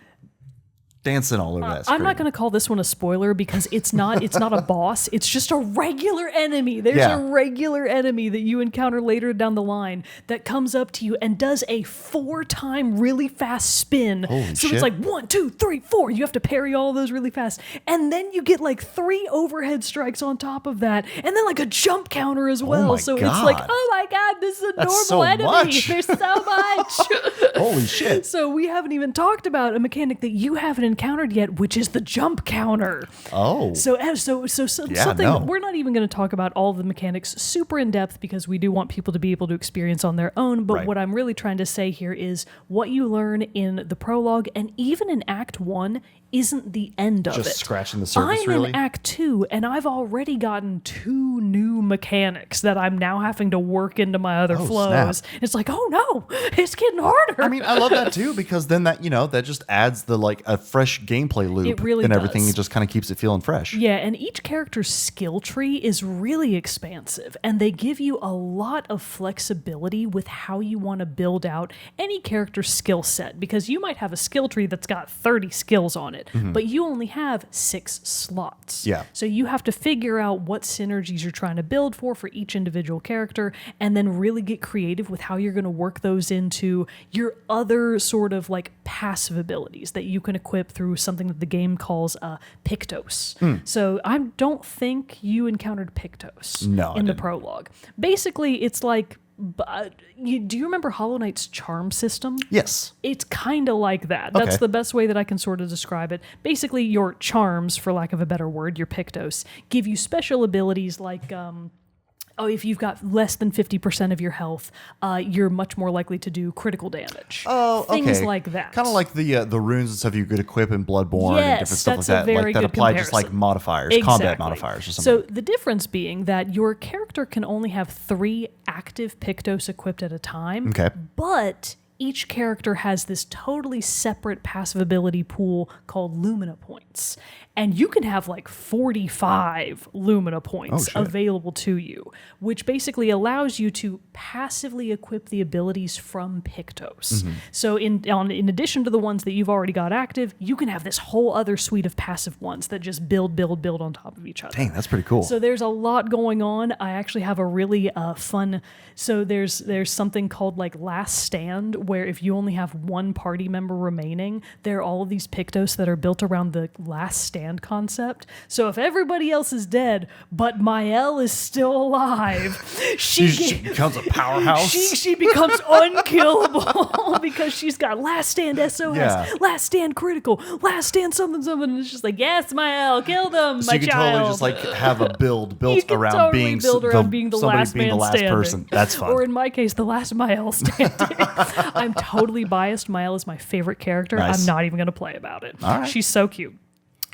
dancing all over that screen. I'm not going to call this one a spoiler because it's not a boss. It's just a regular enemy. There's a regular enemy that you encounter later down the line that comes up to you and does a 4-time really fast spin. Holy so shit. it's like 1, 2, 3, 4. You have to parry all of those really fast. And then you get like 3 overhead strikes on top of that. And then like a jump counter as well. It's like, oh my God, this is a That's normal so enemy. much. There's so much. Holy shit. So we haven't even talked about a mechanic that you haven't encountered yet, which is the jump counter. Something we're not even going to talk about all of the mechanics super in depth because we do want people to be able to experience on their own. But what I'm really trying to say here is what you learn in the prologue and even in Act 1 isn't the end of it. Just scratching the surface, I'm in Act 2, and I've already gotten 2 new mechanics that I'm now having to work into my other flows. Snap. It's like, oh no, it's getting harder. I mean, I love that too because then that that just adds the like a fresh gameplay loop It really and everything. does. It just kind of keeps it feeling fresh. Yeah, and each character's skill tree is really expansive, and they give you a lot of flexibility with how you want to build out any character's skill set because you might have a skill tree that's got 30 skills on it. But you only have 6 slots. So you have to figure out what synergies you're trying to build for each individual character and then really get creative with how you're going to work those into your other sort of like passive abilities that you can equip through something that the game calls Pictos. So I don't think you encountered Pictos in the prologue. Basically, it's like do you remember Hollow Knight's charm system? Yes. It's kind of like that. That's the best way that I can sort of describe it. Basically, your charms, for lack of a better word, your Pictos, give you special abilities like if you've got less than 50% of your health, you're much more likely to do critical damage. Things like that. Kind of like the runes and stuff you could equip in Bloodborne and different stuff like that. Like that apply comparison. just like modifiers, combat modifiers or something. So the difference being that your character can only have 3 active Pictos equipped at a time. Okay. But each character has this totally separate passive ability pool called Lumina points. And you can have like 45 Lumina points available to you, which basically allows you to passively equip the abilities from Pictos. So in addition to the ones that you've already got active, you can have this whole other suite of passive ones that just build on top of each other. Dang, that's pretty cool. So there's a lot going on. I actually have a really fun... So there's something called like Last Stand, where if you only have one party member remaining, there are all of these Pictos that are built around the Last Stand concept. So if everybody else is dead, but Mael is still alive, she becomes a powerhouse. She becomes unkillable because she's got Last Stand SOS, Last Stand critical, Last Stand something. And it's just like, yes, Mael, kill them, so my you can child. totally just like have a build built around totally being the last man standing. person. That's fun. Or in my case, the last Mael standing. I'm totally biased. Mael is my favorite character. Nice. I'm not even going to play about it. All right. She's so cute.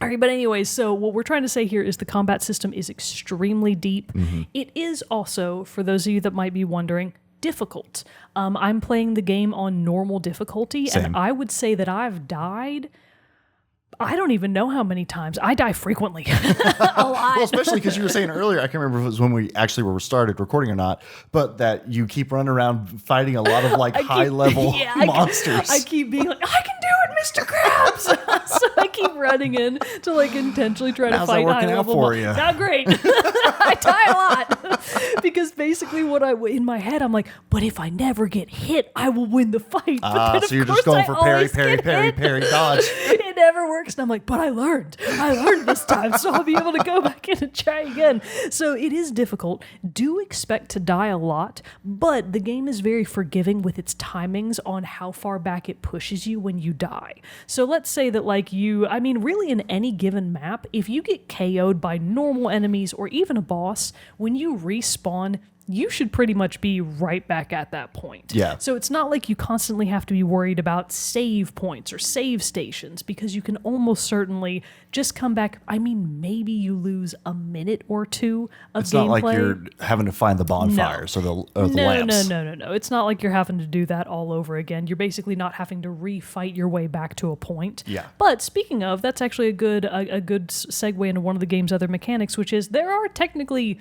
All right, but anyways, so what we're trying to say here is the combat system is extremely deep. It is also, for those of you that might be wondering, difficult. I'm playing the game on normal difficulty, and I would say that I've died... I don't even know how many times. I die frequently. A lot. Well, especially because you were saying earlier, I can't remember if it was when we actually were started recording or not, but that you keep running around fighting a lot of like high-level monsters. I keep being like, I can do it, Mr. Krabs! So I keep running in to like intentionally try to fight high-level monsters. Not great. I die a lot. Because basically in my head, I'm like, but if I never get hit, I will win the fight. But then, so you're just going for parry, dodge. It never works. And I'm like, but I learned this time, so I'll be able to go back in and try again. So it is difficult. Do expect to die a lot, but the game is very forgiving with its timings on how far back it pushes you when you die. So let's say that really in any given map, if you get KO'd by normal enemies or even a boss, when you respawn, you should pretty much be right back at that point. Yeah. So it's not like you constantly have to be worried about save points or save stations, because you can almost certainly just come back. I mean, maybe you lose a minute or two of gameplay. It's not like you're having to find the bonfires or the lamps. No. It's not like you're having to do that all over again. You're basically not having to refight your way back to a point. Yeah. But speaking of, that's actually a good segue into one of the game's other mechanics, which is there are technically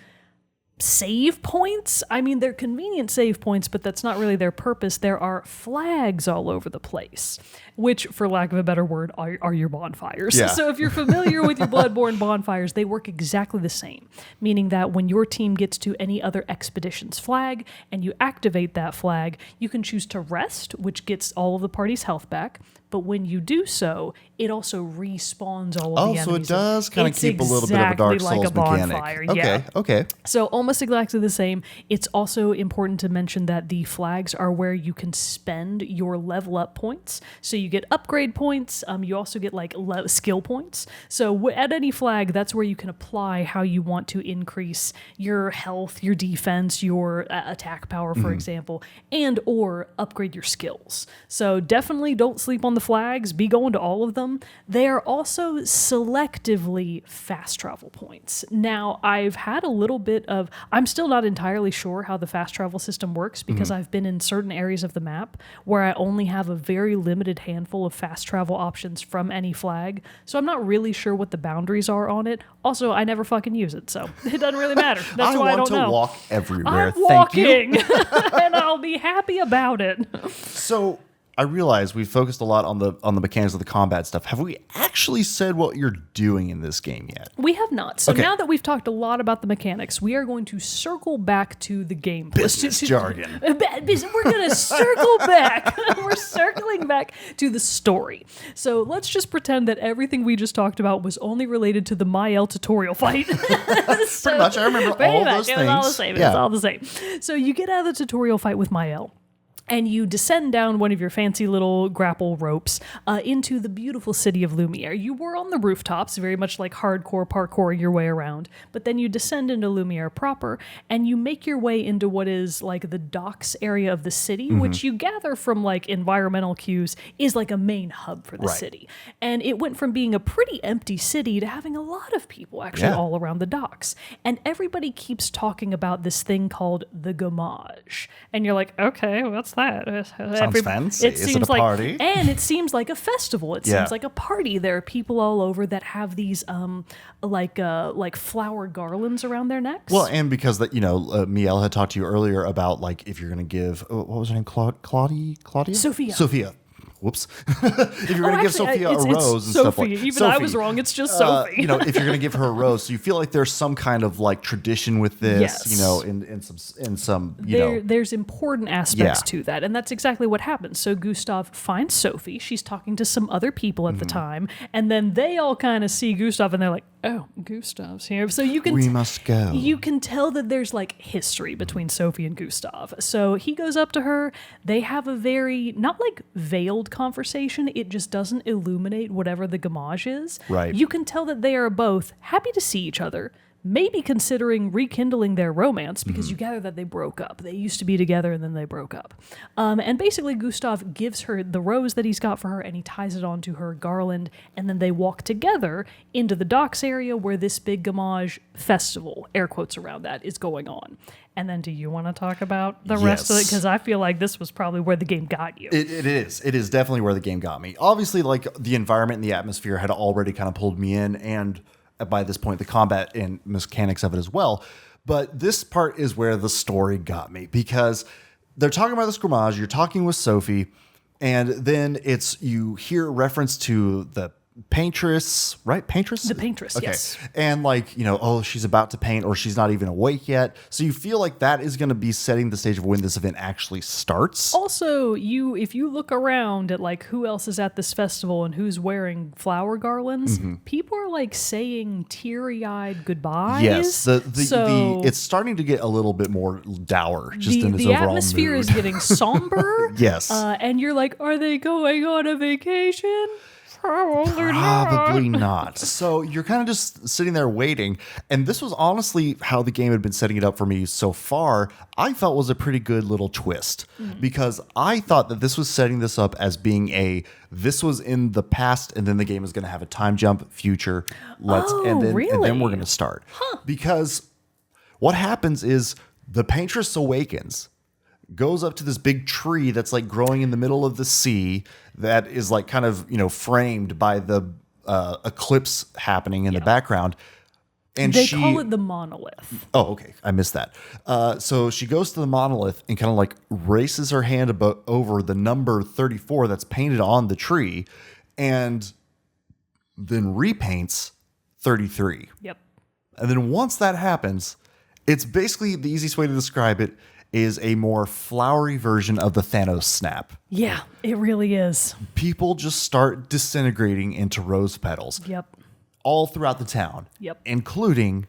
save points. I mean, they're convenient save points, but that's not really their purpose. There are flags all over the place, which, for lack of a better word, are your bonfires. Yeah. So if you're familiar with your Bloodborne bonfires, they work exactly the same, meaning that when your team gets to any other expedition's flag and you activate that flag, you can choose to rest, which gets all of the party's health back. But when you do so, it also respawns all of the enemies. So it does kind of keep a little bit of a Dark Souls like a bonfire. mechanic. Okay. So almost exactly the same. It's also important to mention that the flags are where you can spend your level up points. So you get upgrade points. You also get like skill points. So at any flag, that's where you can apply how you want to increase your health, your defense, your attack power, for example, and or upgrade your skills. So definitely don't sleep on the flags. Be going to all of them. They are also selectively fast travel points. Now, I've had a little bit of... I'm still not entirely sure how the fast travel system works, because I've been in certain areas of the map where I only have a very limited handful of fast travel options from any flag. So I'm not really sure what the boundaries are on it. Also, I never fucking use it, so it doesn't really matter. That's why I don't know. I want to walk everywhere. I'm walking, and I'll be happy about it. So I realize we focused a lot on the mechanics of the combat stuff. Have we actually said what you're doing in this game yet? We have not. So now that we've talked a lot about the mechanics, we are going to circle back to the gameplay. Business jargon. We're going to circle back. We're circling back to the story. So let's just pretend that everything we just talked about was only related to the Mael tutorial fight. Pretty much. I remember all those things. It was all the same. Yeah. It's all the same. So you get out of the tutorial fight with Mael, and you descend down one of your fancy little grapple ropes into the beautiful city of Lumiere. You were on the rooftops, very much like hardcore parkouring your way around, but then you descend into Lumiere proper, and you make your way into what is like the docks area of the city, which you gather from like environmental cues is like a main hub for the city. And it went from being a pretty empty city to having a lot of people actually all around the docks. And everybody keeps talking about this thing called the Gamage. And you're like, okay, what's that? Sounds fancy. Is it a party? And it seems like a festival. It seems like a party. There are people all over that have these like flower garlands around their necks. Well, and because that Miel had talked to you earlier about like if you're going to give what was her name, Claudia, Sophia. Whoops. If you're going to give Sophia a rose and stuff like that. Even Sophie. I was wrong. It's just Sophie. If you're going to give her a rose, so you feel like there's some kind of like tradition with this, in some there's important aspects to that. And that's exactly what happens. So Gustav finds Sophie. She's talking to some other people at the time. And then they all kind of see Gustav and they're like, oh, Gustav's here. So we must go. You can tell that there's like history between Sophie and Gustav. So he goes up to her. They have a very, not like veiled conversation. It just doesn't illuminate whatever the gamage is. Right. You can tell that they are both happy to see each other, maybe considering rekindling their romance because you gather that they broke up. They used to be together and then they broke up. And basically Gustav gives her the rose that he's got for her and he ties it onto her garland and then they walk together into the docks area where this big gamage festival, air quotes around that, is going on. And then do you want to talk about the rest of it? Because I feel like this was probably where the game got you. It is. It is definitely where the game got me. Obviously, like the environment and the atmosphere had already kind of pulled me in, and by this point, the combat and mechanics of it as well. But this part is where the story got me because they're talking about this gamage. You're talking with Sophie, and then you hear reference to the paintress, right? Paintress? The paintress, okay. Yes. And like, she's about to paint or she's not even awake yet. So you feel like that is going to be setting the stage of when this event actually starts. Also, if you look around at like who else is at this festival and who's wearing flower garlands, people are like saying teary-eyed goodbyes. Yes. It's starting to get a little bit more dour just in its overall mood. The atmosphere is getting somber. Yes. And you're like, are they going on a vacation? Probably not. So you're kind of just sitting there waiting. And this was honestly how the game had been setting it up for me so far. I felt was a pretty good little twist because I thought that this was setting this up as being this was in the past and then the game is going to have a time jump future. And then we're going to start. Because what happens is the paintress awakens, goes up to this big tree that's like growing in the middle of the sea that is like kind of, framed by the eclipse happening in the background. And they call it the monolith. Oh, okay. I missed that. So she goes to the monolith and kind of like races her hand over the number 34 that's painted on the tree and then repaints 33. Yep. And then once that happens, it's basically the easiest way to describe it is a more flowery version of the Thanos snap. Yeah, it really is. People just start disintegrating into rose petals. Yep. All throughout the town. Yep. Including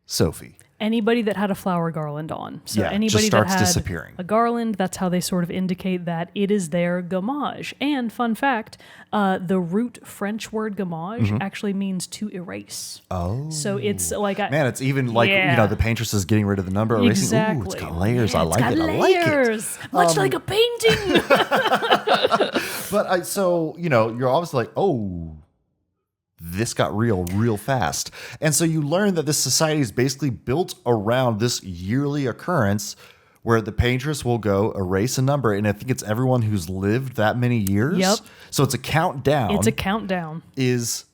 Sophie. Anybody that had a flower garland on. So anybody just starts that had disappearing. A garland, that's how they sort of indicate that it is their gamage. And fun fact, the root French word gamage actually means to erase. Oh. So it's like... Man, it's even like, the paintress is getting rid of the number. Erasing. Exactly. Ooh, it's got layers. Yeah, I like it. Layers. I like it. Much like a painting. But you're obviously like, oh... This got real fast. And so you learn that this society is basically built around this yearly occurrence where the paintress will go erase a number. And I think it's everyone who's lived that many years. Yep. So it's a countdown. Is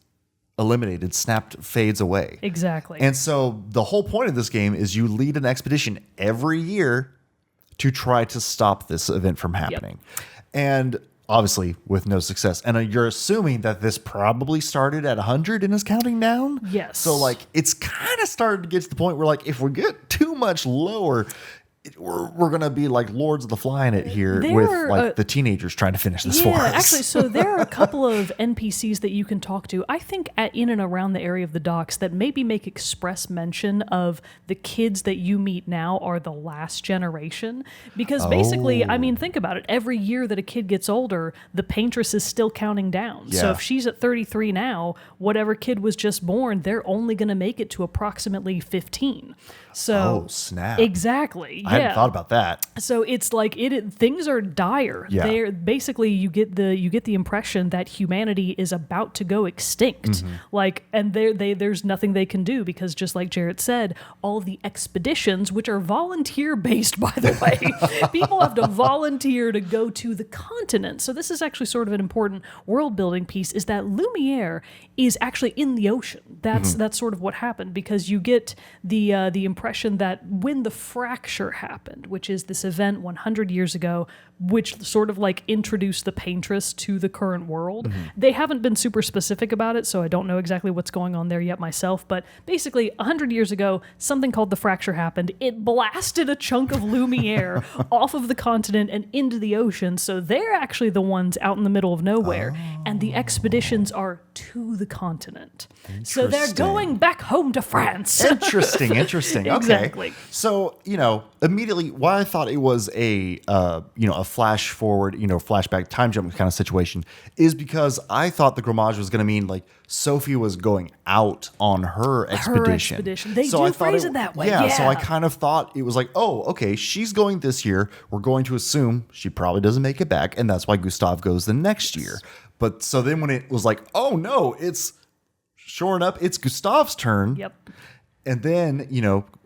eliminated, snapped, fades away. Exactly. And so the whole point of this game is you lead an expedition every year to try to stop this event from happening. Yep. And obviously with no success. And you're assuming that this probably started at 100 and is counting down? Yes. So like it's kind of started to get to the point where like if we get too much lower, we're going to be like Lords of the Flying it here with the teenagers trying to finish this for us. Yeah, actually, so there are a couple of NPCs that you can talk to, I think in and around the area of the docks that maybe make express mention of the kids that you meet now are the last generation. Because basically, I mean, think about it. Every year that a kid gets older, the paintress is still counting down. Yeah. So if she's at 33 now, whatever kid was just born, they're only going to make it to approximately 15. So, snap. Exactly. I hadn't thought about that. So it's like things are dire. Yeah. They're basically you get the impression that humanity is about to go extinct. Like, and there's nothing they can do because just like Jarrett said, all of the expeditions, which are volunteer based, by the way, people have to volunteer to go to the continent. So this is actually sort of an important world building piece. Is that Lumiere is actually in the ocean. That's sort of what happened, because you get the impression that when the fracture happened, which is this event 100 years ago, which sort of like introduced the paintress to the current world. They haven't been super specific about it, so I don't know exactly what's going on there yet myself, but basically 100 years ago, something called the fracture happened. It blasted a chunk of Lumiere off of the continent and into the ocean, so they're actually the ones out in the middle of nowhere, and the expeditions are to the continent. So they're going back home to France. Interesting. Exactly. Okay. So, immediately why I thought it was a flash forward, flashback, time jump kind of situation is because I thought the Grammage was going to mean like Sophie was going out on her expedition. They do phrase it that way. Yeah, so I kind of thought it was like, oh, okay, she's going this year. We're going to assume she probably doesn't make it back, and that's why Gustav goes the next year. But so then when it was like, oh no, it's shoring up, it's Gustav's turn. Yep. And then,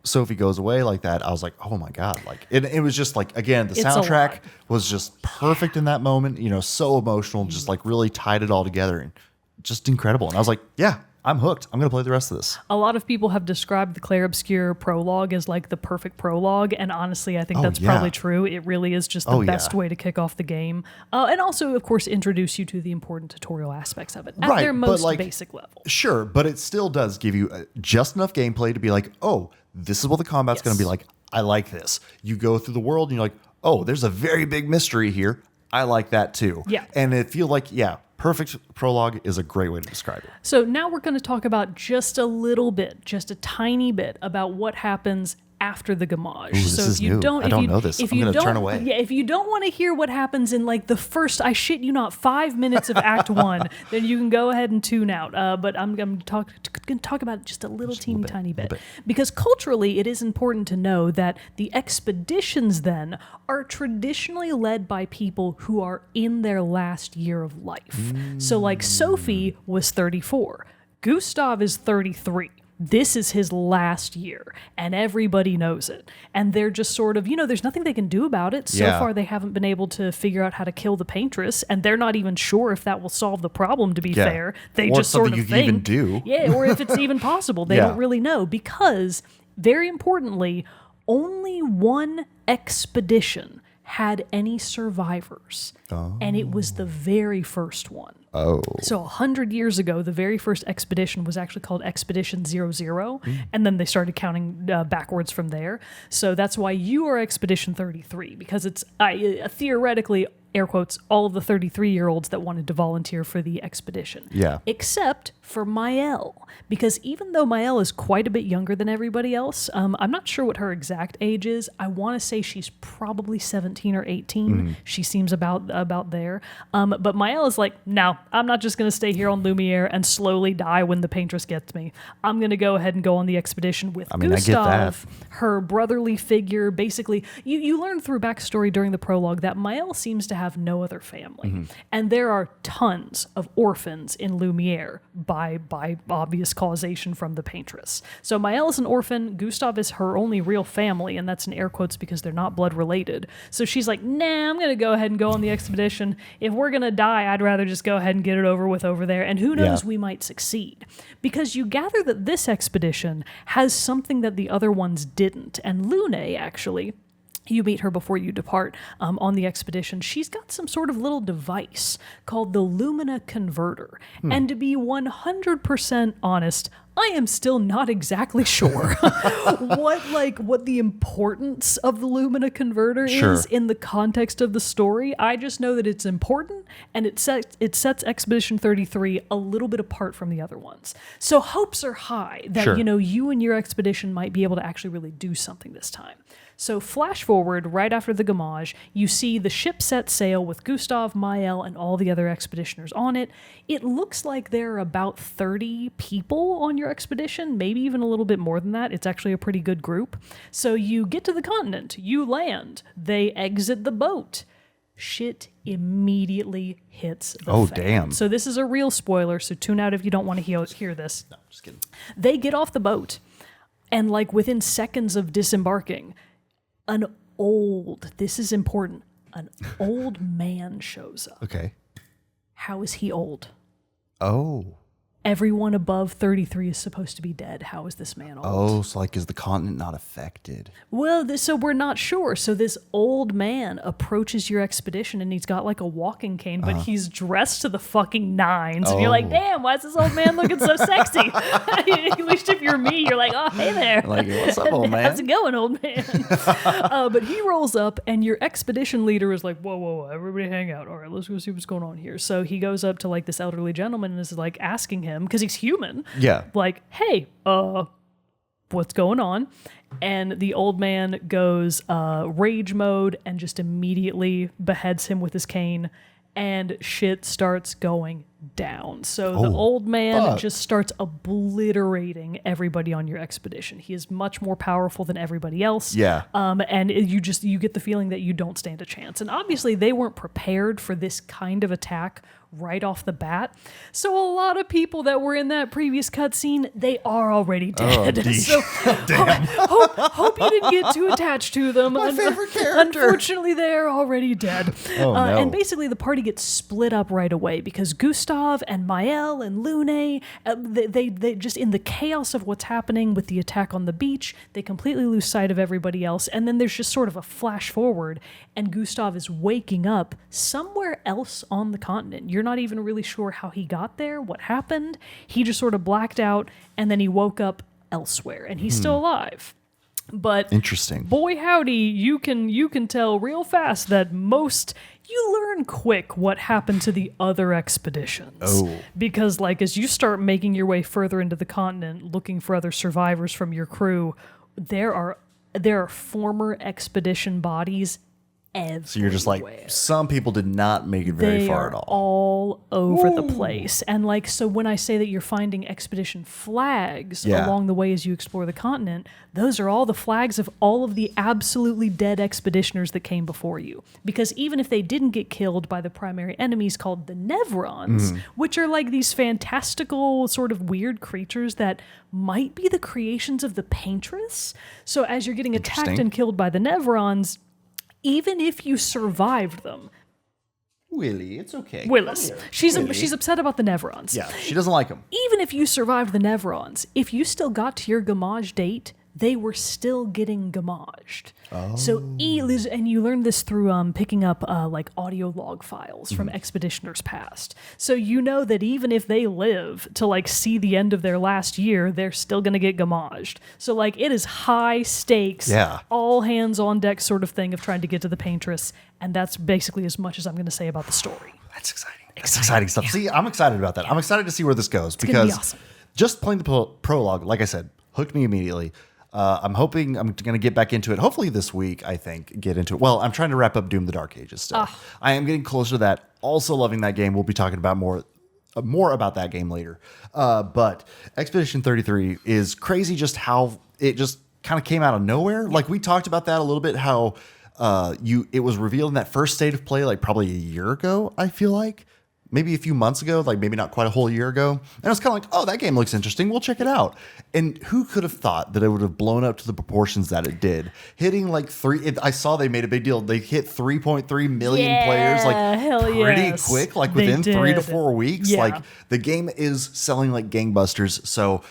Sophie goes away like that. I was like, oh my God. Like it was just like, again, the soundtrack was just perfect in that moment, so emotional, just like really tied it all together and just incredible. And I was like, yeah, I'm hooked. I'm going to play the rest of this. A lot of people have described the Clair Obscur prologue as like the perfect prologue. And honestly, I think that's probably true. It really is just the best way to kick off the game. And also, of course, introduce you to the important tutorial aspects of it at their most basic level. Sure, but it still does give you just enough gameplay to be like, oh, this is what the combat's going to be like. I like this. You go through the world and you're like, oh, there's a very big mystery here. I like that too. Yeah. And it feels like, perfect prologue is a great way to describe it. So now we're going to talk about just a little bit, just a tiny bit about what happens after the Gamage. This is new. I don't know this. I'm going to turn away. Yeah, if you don't want to hear what happens in like the first, I shit you not, 5 minutes of Act 1, then you can go ahead and tune out. But I'm going to talk about it just a little tiny bit. Because culturally, it is important to know that the expeditions then are traditionally led by people who are in their last year of life. So like Sophie was 34. Gustav is 33. This is his last year, and everybody knows it. And they're just sort of, there's nothing they can do about it. So far, they haven't been able to figure out how to kill the paintress, and they're not even sure if that will solve the problem, to be fair. They or just sort of you think. Can even do. Yeah, or if it's even possible. They don't really know, because, very importantly, only one expedition had any survivors, and it was the very first one. So 100 years ago, the very first expedition was actually called Expedition 00, and then they started counting backwards from there. So that's why you are Expedition 33, because it's theoretically, air quotes, all of the 33-year-olds that wanted to volunteer for the expedition. Yeah. Except for Maëlle, because even though Maëlle is quite a bit younger than everybody else, I'm not sure what her exact age is. I want to say she's probably 17 or 18. She seems about there. But Maëlle is like, no, I'm not just going to stay here on Lumiere and slowly die when the paintress gets me. I'm going to go ahead and go on the expedition with Gustav, her brotherly figure. Basically, you learn through backstory during the prologue that Maëlle seems to have no other family. And there are tons of orphans in Lumiere by obvious causation from the paintress. So Maëlle is an orphan. Gustav is her only real family, and that's in air quotes because they're not blood related. So she's like, nah, I'm going to go ahead and go on the expedition. If we're going to die, I'd rather just go ahead and get it over with over there. And who knows, we might succeed. Because you gather that this expedition has something that the other ones didn't. And Lune, actually, you meet her before you depart on the expedition. She's got some sort of little device called the Lumina Converter. And to be 100% honest, I am still not exactly sure what the importance of the Lumina Converter is in the context of the story. I just know that it's important, and it sets Expedition 33 a little bit apart from the other ones. So hopes are high that you and your expedition might be able to actually really do something this time. So flash forward right after the Gamage, you see the ship set sail with Gustav, Mael, and all the other expeditioners on it. It looks like there are about 30 people on your expedition, maybe even a little bit more than that. It's actually a pretty good group. So you get to the continent, you land, they exit the boat. Shit immediately hits the fan. Damn. So this is a real spoiler, so tune out if you don't want to hear this. No, just kidding. They get off the boat, and like within seconds of disembarking, this is important, an old man shows up. Okay. How is he old? Oh. Everyone above 33 is supposed to be dead. How is this man old? Oh, so like, is the continent not affected? Well, so we're not sure. So this old man approaches your expedition, and he's got like a walking cane, but he's dressed to the fucking nines. And you're like, damn, why is this old man looking so sexy? At least if you're me, you're like, oh, hey there. Like, what's up, old man? How's it going, old man? But he rolls up, and your expedition leader is like, whoa, everybody hang out. All right, let's go see what's going on here. So he goes up to like this elderly gentleman and is like asking him, because he's human. Yeah. Like, hey, what's going on? And the old man goes rage mode and just immediately beheads him with his cane, and shit starts going down. So the old man just starts obliterating everybody on your expedition. He is much more powerful than everybody else. Yeah. And you get the feeling that you don't stand a chance. And obviously they weren't prepared for this kind of attack right off the bat. So a lot of people that were in that previous cutscene, they are already dead. So hope you didn't get too attached to them. My favorite character. Unfortunately, they're already dead. No. And basically the party gets split up right away because Gustav and Mael and Lune, they just, in the chaos of what's happening with the attack on the beach, they completely lose sight of everybody else. And then there's just sort of a flash forward, and Gustav is waking up somewhere else on the continent. You're not even really sure how he got there, what happened. He just sort of blacked out, and then he woke up elsewhere, and he's still alive. But interesting. Boy howdy, you can tell real fast that you learn quick what happened to the other expeditions. Oh. Because like as you start making your way further into the continent, looking for other survivors from your crew, there are former expedition bodies everywhere. So you're just like, some people did not make it very far at all. All over the place. And like, so when I say that you're finding expedition flags along the way as you explore the continent, those are all the flags of all of the absolutely dead expeditioners that came before you. Because even if they didn't get killed by the primary enemies called the Nevrons, which are like these fantastical sort of weird creatures that might be the creations of the Paintress. So as you're getting attacked and killed by the Nevrons, even if you survived them, Willie, it's okay. Willis, she's upset about the Nevrons. Yeah, she doesn't like them. Even if you survived the Nevrons, if you still got to your Gamage date, they were still getting Gamaged. Oh. So, and you learned this through picking up like audio log files from expeditioners past. So you know that even if they live to like see the end of their last year, they're still going to get Gamaged. So like it is high stakes, all hands on deck sort of thing of trying to get to the Paintress. And that's basically as much as I'm going to say about the story. That's exciting. That's exciting stuff. Yeah. See, I'm excited about that. I'm excited to see where this goes because be awesome. Just playing the prologue, like I said, hooked me immediately. I'm hoping I'm going to get back into it. Hopefully this week, I think, get into it. Well, I'm trying to wrap up Doom the Dark Ages still. I am getting closer to that. Also loving that game. We'll be talking about more about that game later. But Expedition 33 is crazy just how it just kind of came out of nowhere. Like we talked about that a little bit, how it was revealed in that first state of play like probably a year ago, I feel like. Maybe a few months ago, like maybe not quite a whole year ago. And I was kind of like, oh, that game looks interesting. We'll check it out. And who could have thought that it would have blown up to the proportions that it did? Hitting like I saw they made a big deal. They hit 3.3 million players like pretty quick, like within 3 to 4 weeks. Yeah. Like the game is selling like gangbusters. So,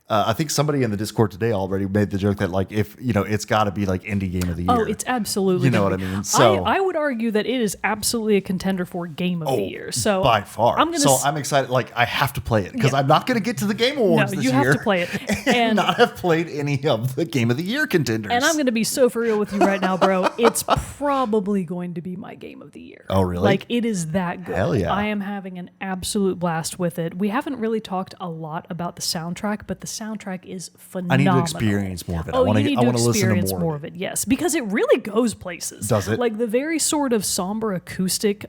I think somebody in the Discord today already made the joke that like if it's got to be like indie game of the year. Oh, it's absolutely. You know what I mean? So I would argue that it is absolutely a contender for game of the year. So by far. I'm excited. Like I have to play it because I'm not going to get to the Game Awards this year. You have to play it and not have played any of the Game of the Year contenders. And I'm going to be so for real with you right now, bro. It's probably going to be my game of the year. Oh, really? Like it is that good. Hell yeah! I am having an absolute blast with it. We haven't really talked a lot about the soundtrack, but the soundtrack is phenomenal. I need to experience more of it. Oh, I you need want to to listen to experience more of it. Yes, because it really goes places. Does it? Like the very sort of somber acoustic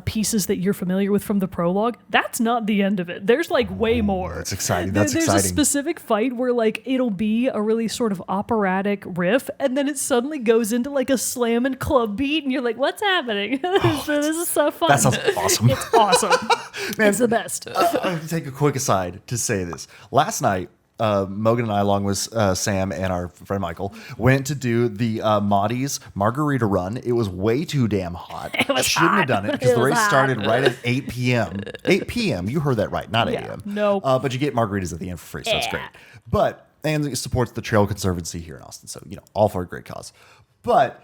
pieces that you're familiar with from the prologue, that's not the end of it. There's like way more. That's exciting. There's exciting. a specific fight where like it'll be a really sort of operatic riff, and then it suddenly goes into like a slam and club beat, and you're like, what's happening? This is so fun. That sounds awesome. It's awesome. Man, it's the best. I'm going to take a quick aside to say this. Last night, Mogan and I, along with Sam and our friend Michael, went to do the Maudie's Margarita Run. It was way too damn hot. It was Shouldn't hot. have done it because It the was race hot. started right at 8 p.m. 8 p.m. You heard that right, not 8 Yeah, a.m. nope. But you get margaritas at the end for free, so that's great. But, and it supports the Trail Conservancy here in Austin. So, all for a great cause. But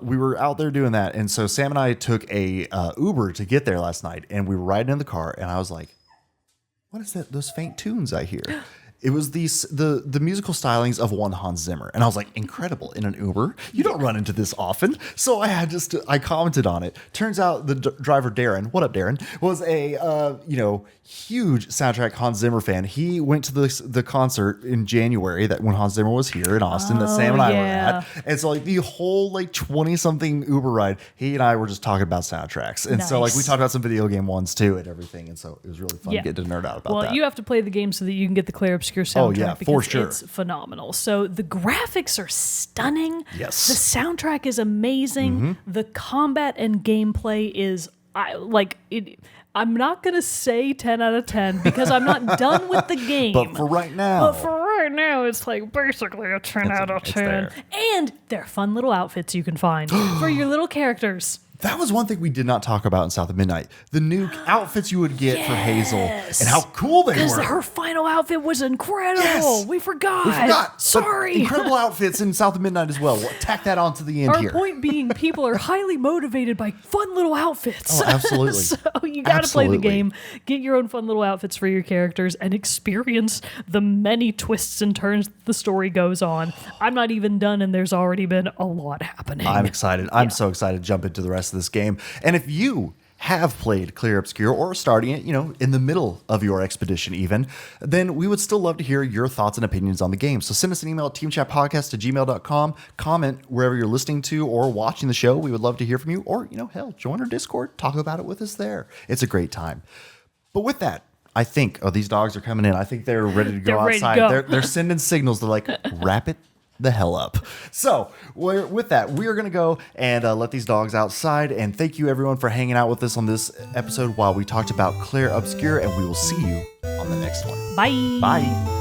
we were out there doing that. And so Sam and I took a Uber to get there last night. And we were riding in the car. And I was like, what is that? Those faint tunes I hear. It was the musical stylings of one Hans Zimmer. And I was like, incredible, in an Uber? You don't run into this often. So I commented on it. Turns out the driver, Darren, what up, Darren, was a, huge soundtrack Hans Zimmer fan. He went to the concert in January that when Hans Zimmer was here in Austin that Sam and I were at. And so like the whole like 20-something Uber ride, he and I were just talking about soundtracks. And so like we talked about some video game ones too and everything. And so it was really fun getting to nerd out about that. Well, you have to play the game so that you can get the Clair Obscur soundtrack. Oh, yeah, for sure. It's phenomenal. So the graphics are stunning. Yes. The soundtrack is amazing. The combat and gameplay is I'm not going to say 10 out of 10 because I'm not done with the game. But for right now, it's like basically a 10 out of 10. And they're fun little outfits you can find for your little characters. that was one thing we did not talk about in South of Midnight. The new outfits you would get for Hazel and how cool they were. Because her final outfit was incredible. Yes. We forgot. Sorry. But incredible outfits in South of Midnight as well. We'll tack that on to the end here. Our point being, people are highly motivated by fun little outfits. Oh, absolutely. So you got to play the game, get your own fun little outfits for your characters, and experience the many twists and turns the story goes on. I'm not even done, and there's already been a lot happening. I'm excited. I'm so excited to jump into the rest of this game. And if you have played Clair Obscur or starting it, in the middle of your expedition even, then we would still love to hear your thoughts and opinions on the game. So send us an email at teamchatpodcast@gmail.com. Comment wherever you're listening to or watching the show. We would love to hear from you. Or, hell, join our Discord. Talk about it with us there. It's a great time. But with that, I think, these dogs are coming in. I think they're ready to go outside. They're sending signals. They're like, wrap it the hell up. So with that, we are going to go and let these dogs outside. And thank you everyone for hanging out with us on this episode while we talked about Clair Obscur, and we will see you on the next one. Bye. Bye.